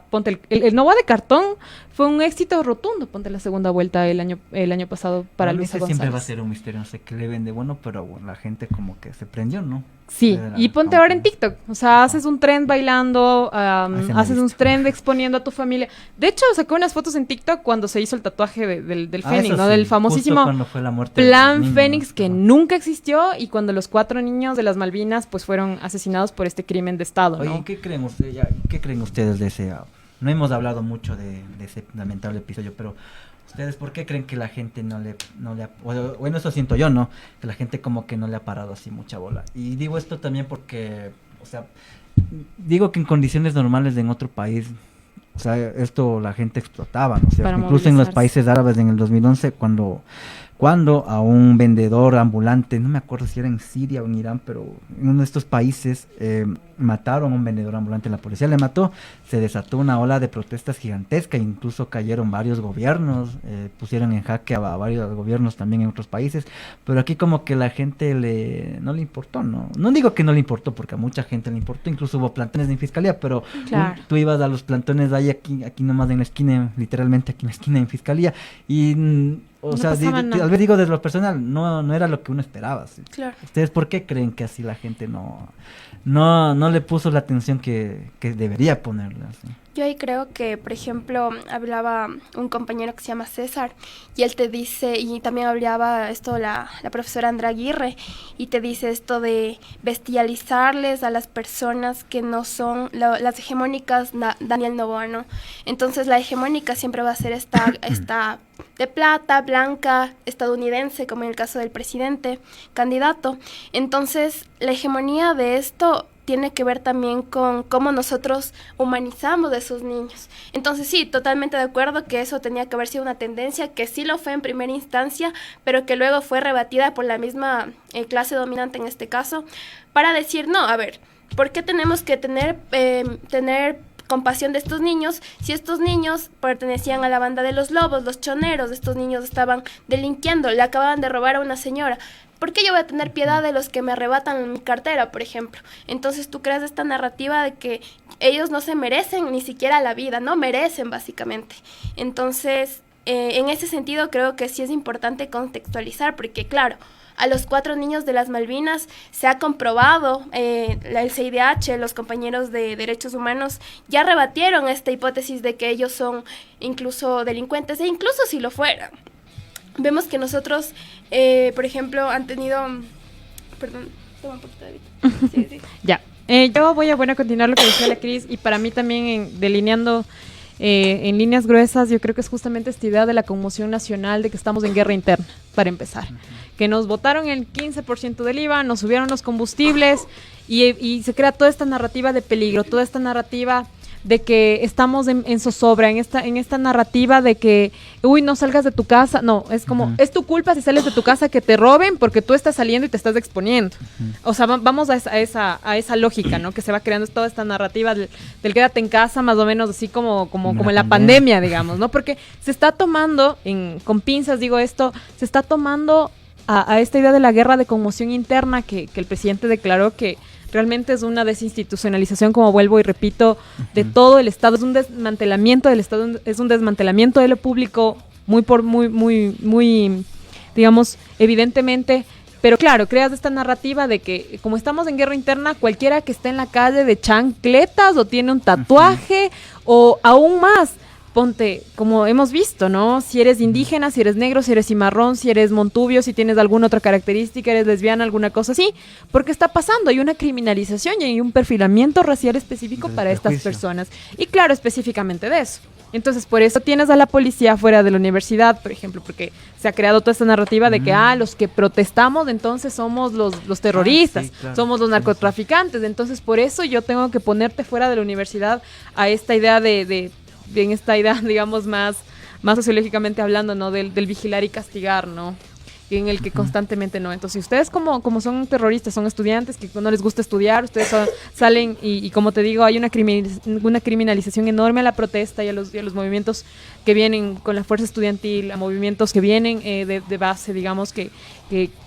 D: ponte el Nova de cartón fue un éxito rotundo, ponte la segunda vuelta el año pasado para Luisa González.
C: Siempre va a ser un misterio, no sé qué le vende bueno, pero bueno, la gente como que se prendió, ¿no?
D: Sí, y ponte ahora en TikTok, o sea, haces un trend bailando, haces un trend exponiendo a tu familia. De hecho, sacó unas fotos en TikTok cuando se hizo el tatuaje del Fénix, ¿no? Sí, del famosísimo Plan Fénix, que nunca existió, y cuando los 4 niños de las Malvinas pues fueron asesinados por este crimen de Estado, ¿no?
C: Oye, ¿qué creen ustedes de ese? No hemos hablado mucho de ese lamentable episodio, pero ¿ustedes por qué creen que la gente no le bueno, eso siento yo, ¿no? Que la gente como que no le ha parado así mucha bola. Y digo esto también porque, o sea, digo que en condiciones normales en otro país, o sea, esto la gente explotaba, ¿no? O sea, incluso en los países árabes en el 2011, cuando a un vendedor ambulante, no me acuerdo si era en Siria o en Irán, pero en uno de estos países mataron a un vendedor ambulante, la policía le mató, se desató una ola de protestas gigantesca, incluso cayeron varios gobiernos, pusieron en jaque a varios gobiernos también en otros países, pero aquí como que la gente no le importó, ¿no? No digo que no le importó, porque a mucha gente le importó, incluso hubo plantones en fiscalía, pero tú ibas a los plantones de ahí aquí nomás en la esquina, literalmente aquí en la esquina en fiscalía, y o sea, tal vez digo desde lo personal, no era lo que uno esperaba. ¿Sí? Claro. ¿Ustedes por qué creen que así la gente no le puso la atención que debería ponerle? ¿Sí?
E: Yo ahí creo que, por ejemplo, hablaba un compañero que se llama César, y él te dice, y también hablaba esto la profesora Andrea Aguirre, y te dice esto de bestializarles a las personas que no son las hegemónicas Daniel Noboa, ¿no? Entonces la hegemónica siempre va a ser esta de plata, blanca, estadounidense, como en el caso del presidente candidato. Entonces la hegemonía de esto tiene que ver también con cómo nosotros humanizamos a esos niños. Entonces sí, totalmente de acuerdo que eso tenía que haber sido una tendencia, que sí lo fue en primera instancia, pero que luego fue rebatida por la misma clase dominante en este caso, para decir, no, a ver, ¿por qué tenemos que tener compasión de estos niños si estos niños pertenecían a la banda de los lobos, los choneros? Estos niños estaban delinquiendo, le acababan de robar a una señora? ¿Por qué yo voy a tener piedad de los que me arrebatan mi cartera, por ejemplo? Entonces tú creas esta narrativa de que ellos no se merecen ni siquiera la vida, no merecen básicamente. Entonces, en ese sentido creo que sí es importante contextualizar, porque claro, a los 4 niños de las Malvinas se ha comprobado, el CIDH, los compañeros de derechos humanos ya rebatieron esta hipótesis de que ellos son incluso delincuentes, e incluso si lo fueran. Vemos que nosotros, por ejemplo, han tenido... Perdón, toma un poquito de vida. Sí.
D: Ya. Yo voy a continuar lo que decía la Cris, y para mí también delineando en líneas gruesas, yo creo que es justamente esta idea de la conmoción nacional, de que estamos en guerra interna, para empezar. Que nos botaron el 15% del IVA, nos subieron los combustibles, y se crea toda esta narrativa de peligro, toda esta narrativa de que estamos en zozobra, en esta narrativa de que, no salgas de tu casa. No, es como, es tu culpa si sales de tu casa que te roben, porque tú estás saliendo y te estás exponiendo. O sea, vamos a esa lógica, ¿no? Que se va creando toda esta narrativa del quédate en casa, más o menos así como en la pandemia, digamos, ¿no? Porque se está tomando, con pinzas digo esto, se está tomando a esta idea de la guerra de conmoción interna que el presidente declaró, que realmente es una desinstitucionalización, como vuelvo y repito, de todo el Estado. Es un desmantelamiento del Estado, es un desmantelamiento de lo público muy, digamos, evidentemente. Pero claro, creas esta narrativa de que como estamos en guerra interna, cualquiera que esté en la calle de chancletas o tiene un tatuaje o aún más, ponte, como hemos visto, ¿no? Si eres indígena, si eres negro, si eres cimarrón, si eres montubio, si tienes alguna otra característica, eres lesbiana, alguna cosa así, porque está pasando, hay una criminalización y hay un perfilamiento racial específico para estas personas. Y claro, específicamente de eso. Entonces, por eso tienes a la policía fuera de la universidad, por ejemplo, porque se ha creado toda esta narrativa de que, los que protestamos, entonces somos los terroristas, sí, claro, somos los narcotraficantes. Entonces, por eso yo tengo que ponerte fuera de la universidad a esta idea en esta idea, digamos, más sociológicamente hablando, ¿no? Del vigilar y castigar, ¿no? en el que constantemente no. Entonces, si ustedes como son terroristas, son estudiantes que no les gusta estudiar, ustedes salen y como te digo, hay una criminalización enorme a la protesta y a los movimientos que vienen con la fuerza estudiantil, a movimientos que vienen de base, digamos, que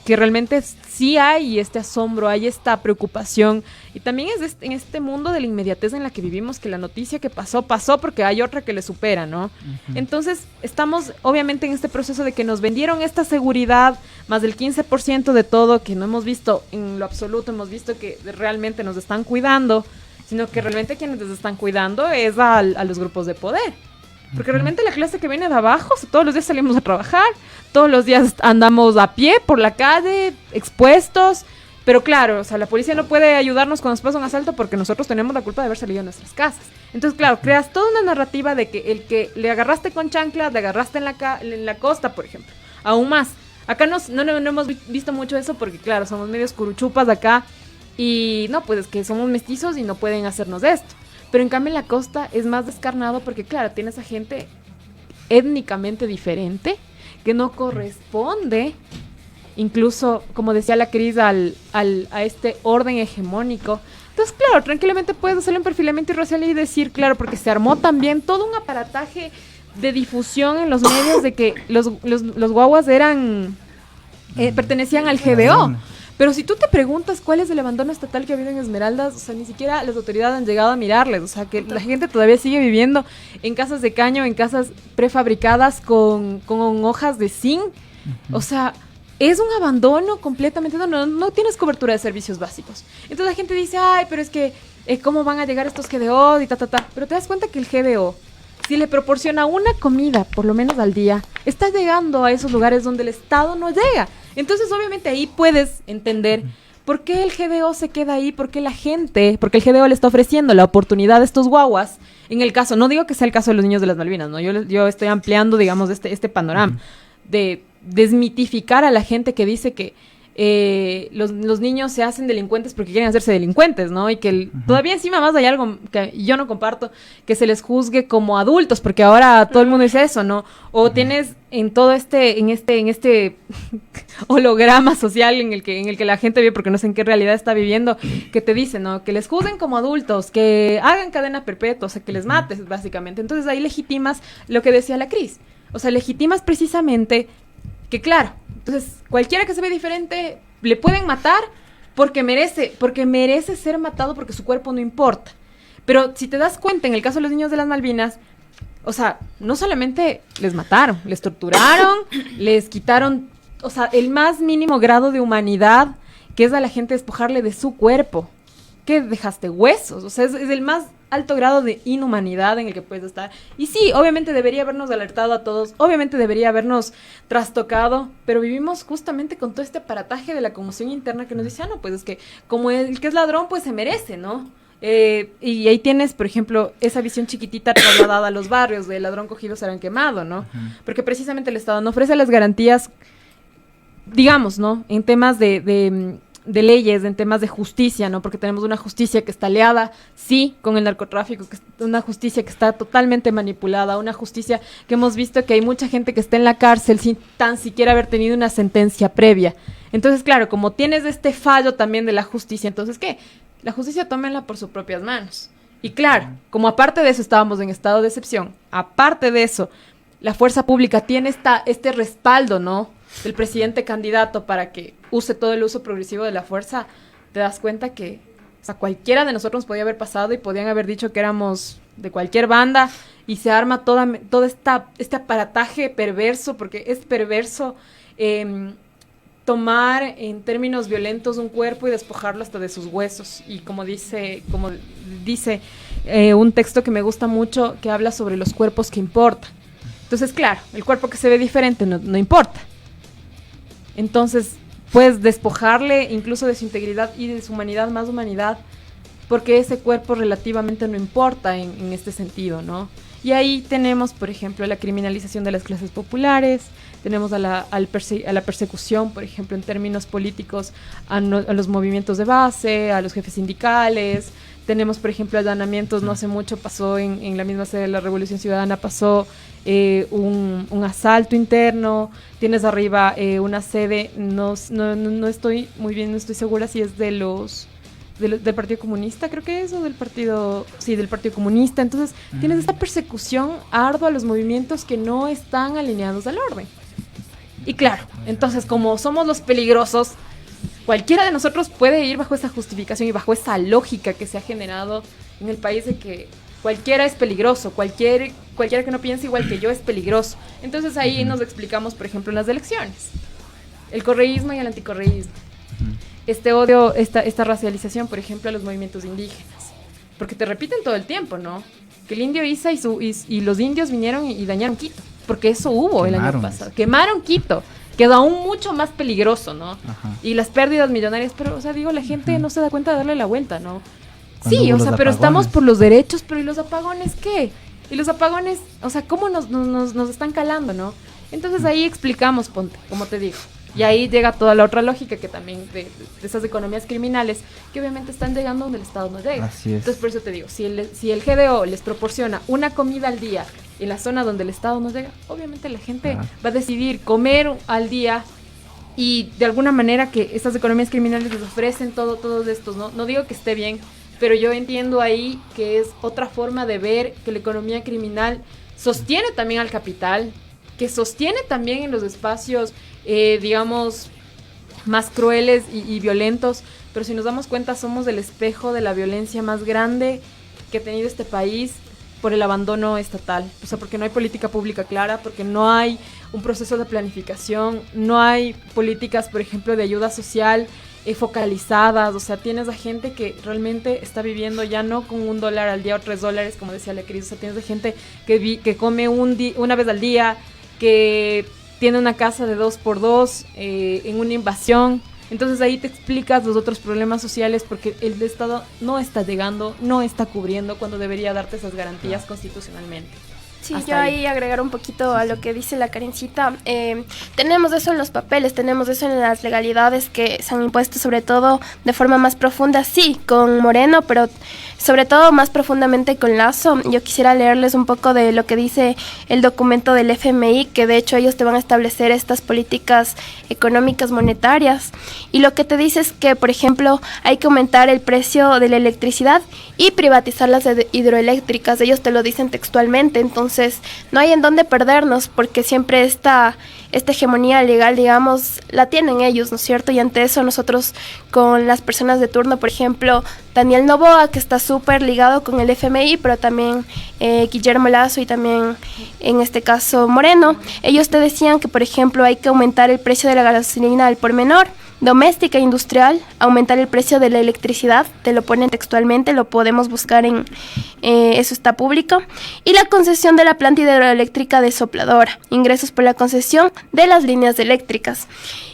D: realmente sí hay este asombro, hay esta preocupación, y también es en este mundo de la inmediatez en la que vivimos, que la noticia que pasó porque hay otra que le supera, ¿no? Uh-huh. Entonces, estamos obviamente en este proceso de que nos vendieron esta seguridad, más del 15% de todo, que no hemos visto en lo absoluto, hemos visto que realmente nos están cuidando, sino que realmente quienes nos están cuidando es a los grupos de poder. Porque realmente la clase que viene de abajo, todos los días salimos a trabajar, todos los días andamos a pie por la calle, expuestos, pero claro, o sea, la policía no puede ayudarnos cuando nos pasa un asalto porque nosotros tenemos la culpa de haber salido de nuestras casas. Entonces, claro, creas toda una narrativa de que el que le agarraste con chanclas, le agarraste en la costa, por ejemplo, aún más. Acá no hemos visto mucho eso porque, claro, somos medios curuchupas acá y no, pues es que somos mestizos y no pueden hacernos esto. Pero en cambio en la costa es más descarnado porque, claro, tienes a gente étnicamente diferente que no corresponde, incluso, como decía la Cris, a este orden hegemónico. Entonces, claro, tranquilamente puedes hacerlo en perfilamiento racial y decir, claro, porque se armó también todo un aparataje de difusión en los medios de que los guaguas pertenecían al GDO. Pero si tú te preguntas cuál es el abandono estatal que ha habido en Esmeraldas, o sea, ni siquiera las autoridades han llegado a mirarles, o sea, que la gente todavía sigue viviendo en casas de caño, en casas prefabricadas con hojas de zinc, o sea, es un abandono completamente, no tienes cobertura de servicios básicos. Entonces la gente dice, ay, pero es que, ¿cómo van a llegar estos GDO? Y pero te das cuenta que el GDO, si le proporciona una comida, por lo menos al día, está llegando a esos lugares donde el Estado no llega. Entonces, obviamente, ahí puedes entender por qué el GDO se queda ahí, porque el GDO le está ofreciendo la oportunidad a estos guaguas, en el caso, no digo que sea el caso de los niños de las Malvinas, ¿no? Yo estoy ampliando, digamos, este panorama, de desmitificar a la gente que dice que los niños se hacen delincuentes porque quieren hacerse delincuentes, ¿no? Y que todavía encima más hay algo que yo no comparto, que se les juzgue como adultos, porque ahora todo el mundo dice eso, ¿no? O tienes en todo en este holograma social en el que la gente vive, porque no sé en qué realidad está viviendo, que te dicen, ¿no? Que les juzguen como adultos, que hagan cadena perpetua, o sea, que les mates, básicamente. Entonces ahí legitimas lo que decía la Cris. O sea, legitimas precisamente que, claro, entonces cualquiera que se ve diferente le pueden matar porque merece ser matado porque su cuerpo no importa. Pero si te das cuenta, en el caso de los niños de las Malvinas, o sea, no solamente les mataron, les torturaron, les quitaron, o sea, el más mínimo grado de humanidad, que es a la gente despojarle de su cuerpo. ¿Qué dejaste? Huesos. O sea, es el más alto grado de inhumanidad en el que puedes estar. Y sí, obviamente debería habernos alertado a todos, obviamente debería habernos trastocado, pero vivimos justamente con todo este aparataje de la conmoción interna que nos dice, no, pues es que como el que es ladrón, pues se merece, ¿no? Y ahí tienes, por ejemplo, esa visión chiquitita trasladada a los barrios, de ladrón cogido serán quemado, ¿no? Porque precisamente el Estado no ofrece las garantías, digamos, ¿no? En temas de leyes, en temas de justicia, ¿no? Porque tenemos una justicia que está aliada, sí, con el narcotráfico, que es una justicia que está totalmente manipulada, una justicia que hemos visto que hay mucha gente que está en la cárcel sin tan siquiera haber tenido una sentencia previa. Entonces, claro, como tienes este fallo también de la justicia, entonces, ¿qué? La justicia tómenla por sus propias manos. Y claro, como aparte de eso estábamos en estado de excepción, aparte de eso, la fuerza pública tiene este respaldo, ¿no? Del presidente candidato para que use todo el uso progresivo de la fuerza, te das cuenta que, o sea, cualquiera de nosotros podía haber pasado y podían haber dicho que éramos de cualquier banda y se arma todo este aparataje perverso, porque es perverso tomar en términos violentos un cuerpo y despojarlo hasta de sus huesos. Y como dice un texto que me gusta mucho, que habla sobre los cuerpos que importan. Entonces, claro, el cuerpo que se ve diferente no importa. Entonces, puedes despojarle incluso de su integridad y de su humanidad, más humanidad, porque ese cuerpo relativamente no importa en este sentido, ¿no? Y ahí tenemos, por ejemplo, la criminalización de las clases populares, tenemos a la persecución, por ejemplo, en términos políticos, a los movimientos de base, a los jefes sindicales. Tenemos, por ejemplo, allanamientos. No hace mucho pasó en la misma sede de la Revolución Ciudadana, pasó un asalto interno. Tienes arriba una sede, no estoy muy bien, no estoy segura si es del Partido Comunista, creo que es, o del Partido Comunista. Entonces, tienes esta persecución ardua a los movimientos que no están alineados al orden. Y claro, entonces, como somos los peligrosos, cualquiera de nosotros puede ir bajo esa justificación y bajo esa lógica que se ha generado en el país de que cualquiera es peligroso, cualquiera que no piense igual que yo es peligroso. Entonces ahí nos explicamos, por ejemplo, en las elecciones, el correísmo y el anticorreísmo. Este odio, esta racialización, por ejemplo, a los movimientos indígenas. Porque te repiten todo el tiempo, ¿no? Que el indio Isa y los indios vinieron y dañaron Quito. Porque eso hubo el año pasado. Quemaron Quito. Quedó aún mucho más peligroso, ¿no? Ajá. Y las pérdidas millonarias, pero, o sea, digo, la gente no se da cuenta de darle la vuelta, ¿no? Sí, o sea, pero estamos por los derechos, pero ¿y los apagones qué? Y los apagones, o sea, ¿cómo nos están calando, no? Entonces ahí explicamos, ponte, como te digo. Y ahí llega toda la otra lógica que también de esas economías criminales que obviamente están llegando donde el Estado no llega. Así es. Entonces por eso te digo, si el GDO les proporciona una comida al día en la zona donde el Estado no llega, obviamente la gente va a decidir comer al día y de alguna manera que estas economías criminales les ofrecen todos estos, ¿no? No digo que esté bien, pero yo entiendo ahí que es otra forma de ver que la economía criminal sostiene también al capital, que sostiene también en los espacios digamos, más crueles y violentos, pero si nos damos cuenta somos el espejo de la violencia más grande que ha tenido este país por el abandono estatal, o sea, porque no hay política pública clara, porque no hay un proceso de planificación, no hay políticas, por ejemplo, de ayuda social focalizadas, o sea, tienes a gente que realmente está viviendo ya no con $1 al día o $3, como decía la Cris, o sea, tienes a gente que come una vez al día, que tiene una casa de 2x2 en una invasión. Entonces ahí te explicas los otros problemas sociales porque el Estado no está llegando, no está cubriendo cuando debería darte esas garantías constitucionalmente.
E: Sí, yo ahí agregar un poquito a lo que dice la Karencita. Tenemos eso en los papeles, tenemos eso en las legalidades que se han impuesto, sobre todo de forma más profunda, sí, con Moreno, pero sobre todo más profundamente con Lasso. Yo quisiera leerles un poco de lo que dice el documento del FMI, que de hecho ellos te van a establecer estas políticas económicas monetarias. Y lo que te dice es que, por ejemplo, hay que aumentar el precio de la electricidad y privatizar las hidroeléctricas. Ellos te lo dicen textualmente, entonces no hay en dónde perdernos porque siempre esta hegemonía legal, digamos, la tienen ellos, ¿no es cierto? Y ante eso nosotros con las personas de turno, por ejemplo, Daniel Noboa, que está súper ligado con el FMI, pero también Guillermo Lasso y también en este caso Moreno, ellos te decían que, por ejemplo, hay que aumentar el precio de la gasolina al por menor, doméstica e industrial, aumentar el precio de la electricidad, te lo ponen textualmente, lo podemos buscar eso está público, y la concesión de la planta hidroeléctrica de Sopladora, ingresos por la concesión de las líneas eléctricas.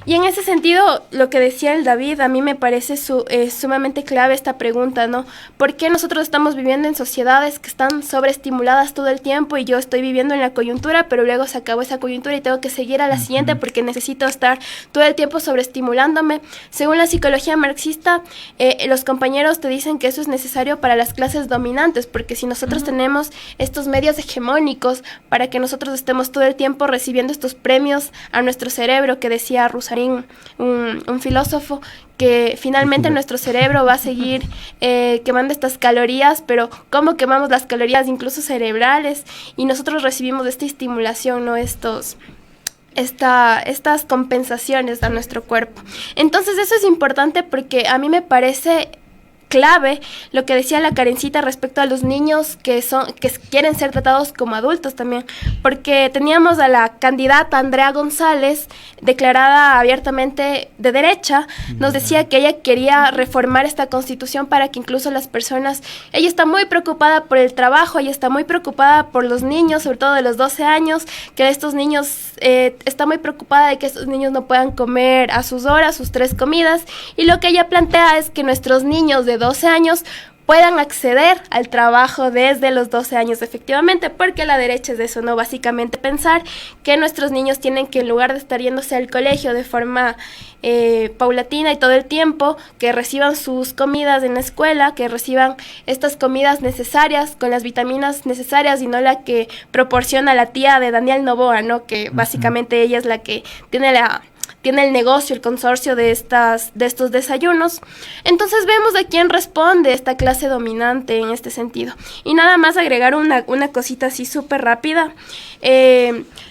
E: Y en ese sentido, lo que decía el David, a mí me parece sumamente clave esta pregunta, ¿no? ¿Por qué nosotros estamos viviendo en sociedades que están sobreestimuladas todo el tiempo y yo estoy viviendo en la coyuntura, pero luego se acabó esa coyuntura y tengo que seguir a la siguiente porque necesito estar todo el tiempo sobreestimulándome? Según la psicología marxista, los compañeros te dicen que eso es necesario para las clases dominantes, porque si nosotros tenemos estos medios hegemónicos para que nosotros estemos todo el tiempo recibiendo estos premios a nuestro cerebro, que decía Rusarín, un filósofo, que finalmente nuestro cerebro va a seguir quemando estas calorías, pero ¿cómo quemamos las calorías incluso cerebrales? Y nosotros recibimos esta estimulación, ¿no? Estas compensaciones a nuestro cuerpo. Entonces eso es importante porque a mí me parece clave lo que decía la Karencita respecto a los niños que quieren ser tratados como adultos también, porque teníamos a la candidata Andrea González, declarada abiertamente de derecha, nos decía que ella quería reformar esta constitución para que incluso las personas, ella está muy preocupada por el trabajo, ella está muy preocupada por los niños, sobre todo de los 12 años, que estos niños, está muy preocupada de que estos niños no puedan comer a sus horas, sus 3 comidas, y lo que ella plantea es que nuestros niños de 12 años puedan acceder al trabajo desde los 12 años efectivamente, porque la derecha es eso, ¿no? Básicamente pensar que nuestros niños tienen que, en lugar de estar yéndose al colegio de forma paulatina y todo el tiempo, que reciban sus comidas en la escuela, que reciban estas comidas necesarias con las vitaminas necesarias y no la que proporciona la tía de Daniel Noboa, ¿no? Que básicamente ella es la que tiene el negocio, el consorcio de estos desayunos. Entonces vemos a quién responde esta clase dominante en este sentido. Y nada más agregar una cosita así súper rápida.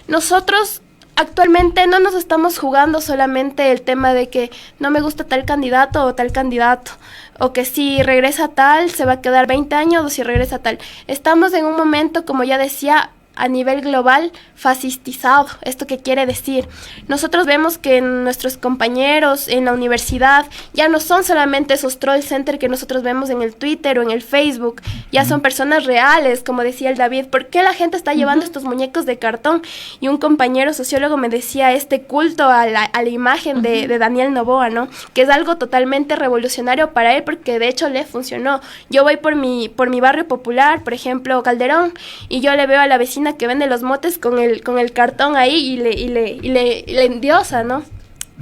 E: Nosotros actualmente no nos estamos jugando solamente el tema de que no me gusta tal candidato o tal candidato, o que si regresa tal se va a quedar 20 años o si regresa tal. Estamos en un momento, como ya decía, a nivel global, fascistizado. ¿Esto qué quiere decir? Nosotros vemos que nuestros compañeros en la universidad ya no son solamente esos troll center que nosotros vemos en el Twitter o en el Facebook, ya son personas reales, como decía el David. ¿Por qué la gente está llevando estos muñecos de cartón? Y un compañero sociólogo me decía este culto a la imagen de Daniel Noboa, ¿no? Que es algo totalmente revolucionario para él, porque de hecho le funcionó. Yo voy por mi barrio popular, por ejemplo, Calderón, y yo le veo a la vecina que vende los motes con el cartón ahí y le endiosa, ¿no?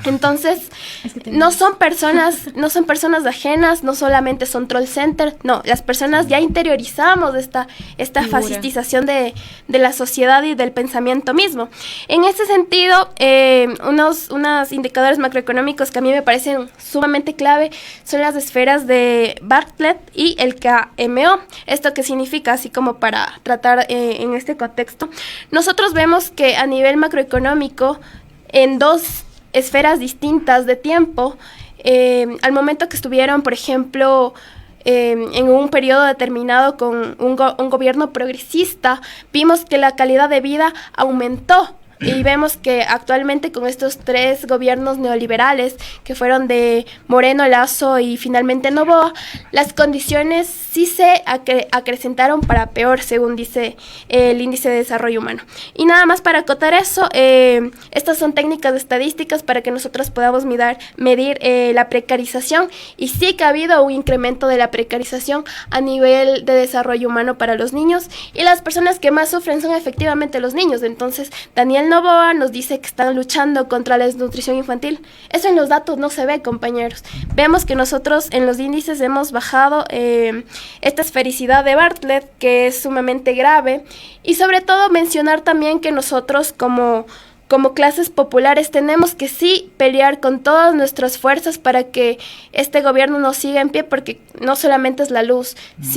E: Entonces, no son personas ajenas, no solamente son troll center, no, las personas ya interiorizamos esta fascistización de la sociedad y del pensamiento mismo. En ese sentido, unos indicadores macroeconómicos que a mí me parecen sumamente clave son las esferas de Bartlett y el KMO. ¿Esto qué significa? Así como para tratar en este contexto. Nosotros vemos que a nivel macroeconómico, en dos esferas distintas de tiempo, al momento que estuvieron, por ejemplo, en un periodo determinado con un gobierno progresista, vimos que la calidad de vida aumentó. Y vemos que actualmente con estos 3 gobiernos neoliberales que fueron de Moreno, Lasso y finalmente Noboa, las condiciones sí se acrecentaron para peor, según dice el Índice de Desarrollo Humano. Y nada más para acotar eso, estas son técnicas estadísticas para que nosotros podamos medir la precarización, y sí que ha habido un incremento de la precarización a nivel de desarrollo humano para los niños, y las personas que más sufren son efectivamente los niños. Entonces, Daniel Noboa nos dice que están luchando contra la desnutrición infantil. Eso en los datos no se ve, compañeros. Vemos que nosotros en los índices hemos bajado esta esfericidad de Bartlett, que es sumamente grave, y sobre todo mencionar también que nosotros como clases populares tenemos que sí pelear con todas nuestras fuerzas para que este gobierno no siga en pie, porque no solamente es la luz,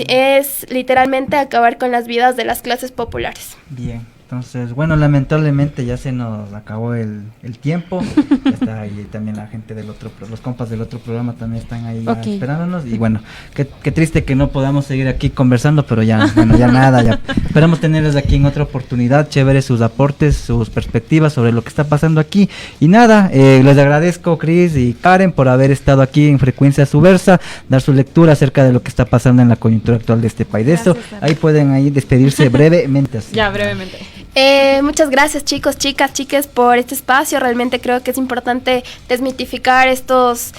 E: es literalmente acabar con las vidas de las clases populares.
C: Bien. Entonces, bueno, lamentablemente ya se nos acabó el tiempo. Ya está ahí también la gente del otro, los compas del otro programa también están ahí esperándonos. Y bueno, qué triste que no podamos seguir aquí conversando, pero ya nada, ya esperamos tenerles aquí en otra oportunidad. Chévere sus aportes, sus perspectivas sobre lo que está pasando aquí. Y nada, les agradezco, Cris y Karen, por haber estado aquí en Frecuencia Subversa, dar su lectura acerca de lo que está pasando en la coyuntura actual de este país. De eso, ahí pueden ahí despedirse brevemente. Así.
D: Ya, brevemente.
E: Muchas gracias, chicos, chicas, chiques, por este espacio. Realmente creo que es importante desmitificar estas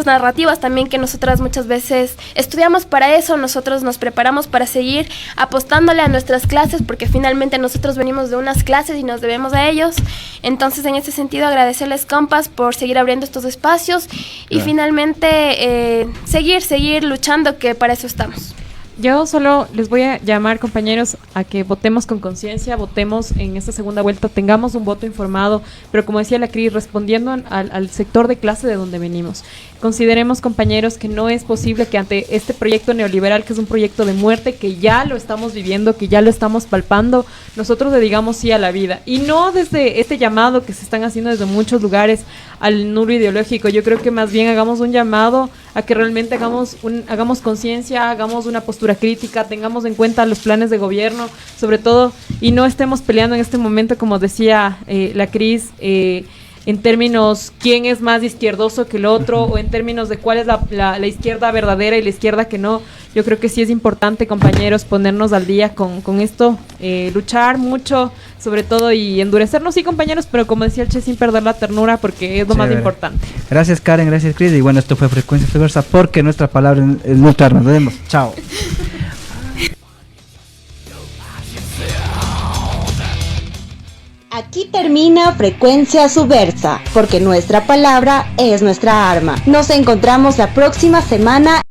E: narrativas también que nosotras muchas veces estudiamos para eso. Nosotros nos preparamos para seguir apostándole a nuestras clases, porque finalmente nosotros venimos de unas clases y nos debemos a ellos. Entonces, en ese sentido, agradecerles, compas, por seguir abriendo estos espacios y finalmente seguir luchando, que para eso estamos.
D: Yo solo les voy a llamar, compañeros, a que votemos con conciencia, votemos en esta segunda vuelta, tengamos un voto informado, pero como decía la Cris, respondiendo al sector de clase de donde venimos. Consideremos, compañeros, que no es posible que ante este proyecto neoliberal, que es un proyecto de muerte, que ya lo estamos viviendo, que ya lo estamos palpando, nosotros le digamos sí a la vida. Y no desde este llamado que se están haciendo desde muchos lugares al nulo ideológico. Yo creo que más bien hagamos un llamado a que realmente hagamos conciencia, hagamos una postura crítica, tengamos en cuenta los planes de gobierno, sobre todo, y no estemos peleando en este momento, como decía la Cris, en términos quién es más izquierdoso que el otro, o en términos de cuál es la izquierda verdadera y la izquierda que no. Yo creo que sí es importante, compañeros, ponernos al día con esto, luchar mucho, sobre todo, y endurecernos, sí, compañeros, pero como decía el Che, sin perder la ternura, porque es lo más importante.
C: Gracias, Karen, gracias, Cris, y bueno, esto fue Frecuencia Subversa, porque nuestra palabra es nuestra arma. Nos vemos, chao.
L: Aquí termina Frecuencia Subversa, porque nuestra palabra es nuestra arma. Nos encontramos la próxima semana.